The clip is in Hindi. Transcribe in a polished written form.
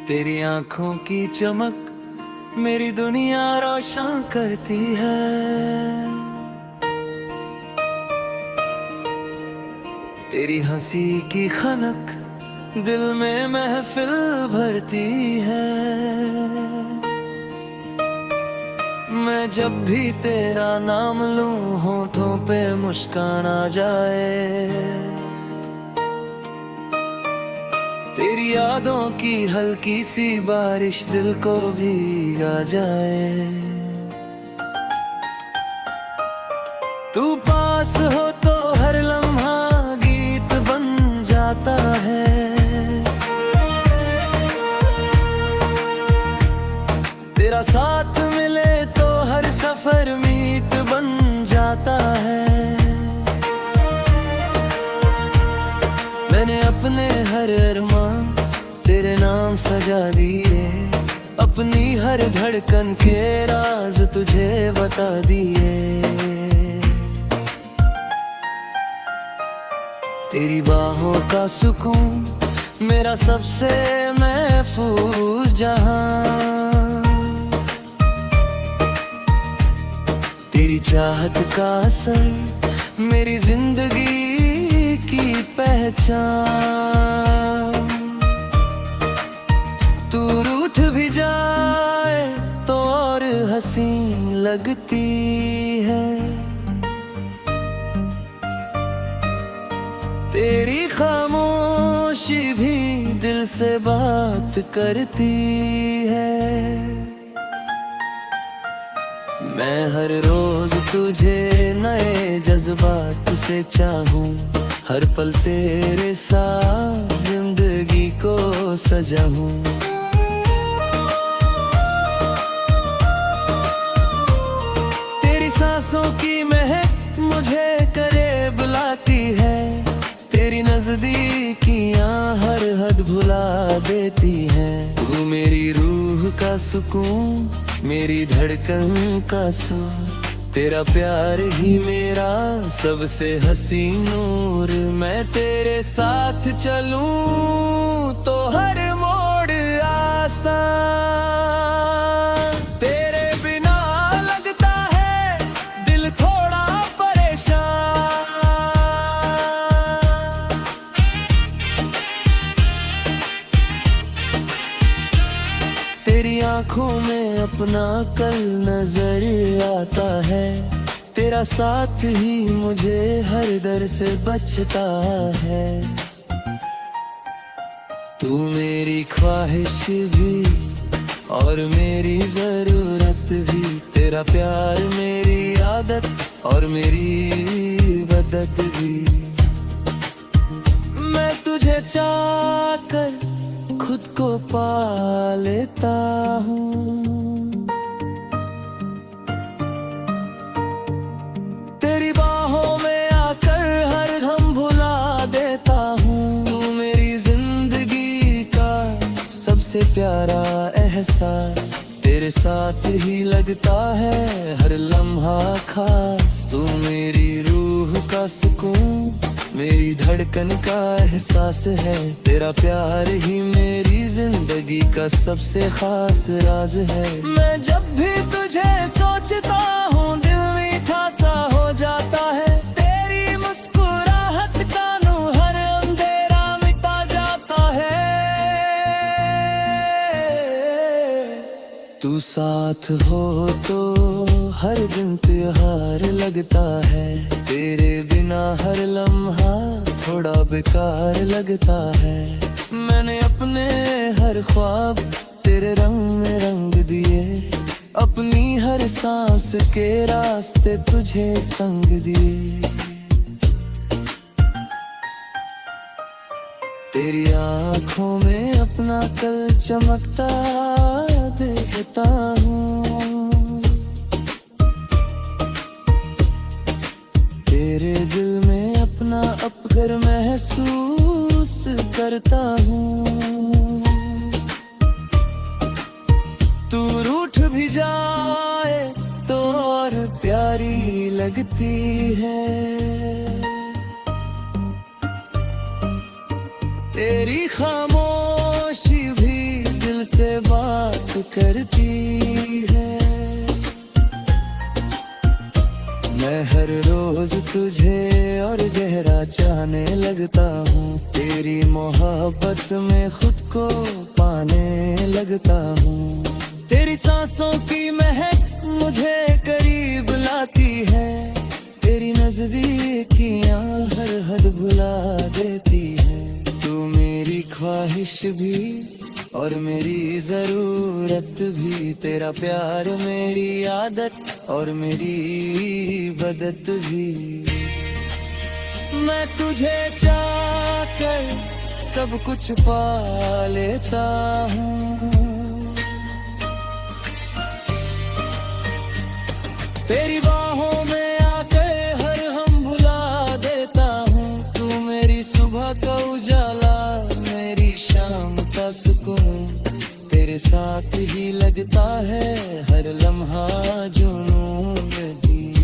तेरी आंखों की चमक मेरी दुनिया रोशन करती है। तेरी हंसी की खनक दिल में महफिल भरती है। मैं जब भी तेरा नाम लूं होठों पे मुस्कान आ जाए। तेरी यादों की हल्की सी बारिश दिल को भीगा जाए। तू पास हो तो हर लम्हा गीत बन जाता है। तेरा साथ मिले तो हर सफर मीत बन जाता है। मैंने अपने हर अरमां तेरे नाम सजा दिए। अपनी हर धड़कन के राज तुझे बता दिए। तेरी बाहों का सुकून मेरा सबसे महफूज जहां। तेरी चाहत का असर मेरी जिंदगी की पहचान। तू रूठ भी जाए तो और हसीन लगती है। तेरी खामोशी भी दिल से बात करती है। मैं हर रोज तुझे नए जज्बात से चाहूं। हर पल तेरे साथ जिंदगी को सजाऊं। तेरी सांसों की महक मुझे करे बुलाती है। तेरी नजदीकियां हर हद भुला देती है। तू मेरी रूह का सुकून मेरी धड़कन का सुर। तेरा प्यार ही मेरा सबसे हसीन नूर। मैं तेरे साथ चलूं तो हर मोड़ आसान। तेरे बिना लगता है दिल थोड़ा परेशान। तेरी आंखों में अपना कल नजर आता है। तेरा साथ ही मुझे हर डर से बचता है। तू मेरी ख्वाहिश भी और मेरी जरूरत भी। तेरा प्यार मेरी आदत और मेरी बदत भी। मैं तुझे चाहकर खुद को पा लेता हूँ। तेरी बाहों में आकर हर गम भुला देता हूँ। तू मेरी जिंदगी का सबसे प्यारा एहसास। तेरे साथ ही लगता है हर लम्हा खास। तू मेरी रूह का सुकून मेरी धड़कन का एहसास है। तेरा प्यार ही मेरी जिंदगी का सबसे खास राज है। मैं जब भी तुझे सोचता हूँ दिल मीठा सा हो जाता है। तेरी मुस्कुराहट का नूर हर अंधेरा मिटा जाता है। तू साथ हो तो हर दिन त्योहार लगता है। तेरे बिना हर लम्हा थोड़ा बेकार लगता है। मैंने अपने हर ख्वाब तेरे रंग में रंग दिए। अपनी हर सांस के रास्ते तुझे संग दिए। तेरी आंखों में अपना कल चमकता देखता हूँ। तेरे दिल में अपना अपगर महसूस करता हूँ। तू रूठ भी जाए तो और प्यारी लगती है। तेरी खामोशी भी दिल करती है। मैं हर रोज तुझे और गहरा चाहने लगता हूँ, तेरी मोहब्बत में खुद को पाने लगता हूँ। तेरी सांसों की महक मुझे करीब लाती है, तेरी नजदीकियाँ हर हद भुला देती है। तू मेरी ख्वाहिश भी और मेरी जरूरत भी, तेरा प्यार मेरी आदत और मेरी इबादत भी। मैं तुझे चाहकर सब कुछ पा लेता हूँ, तेरी बाहों में आकर हर हम भुला देता हूँ। तू मेरी सुबह का उजाला, मेरी शाम का सुकून, तेरे साथ ही लगता है हर लम्हा जुनून भी।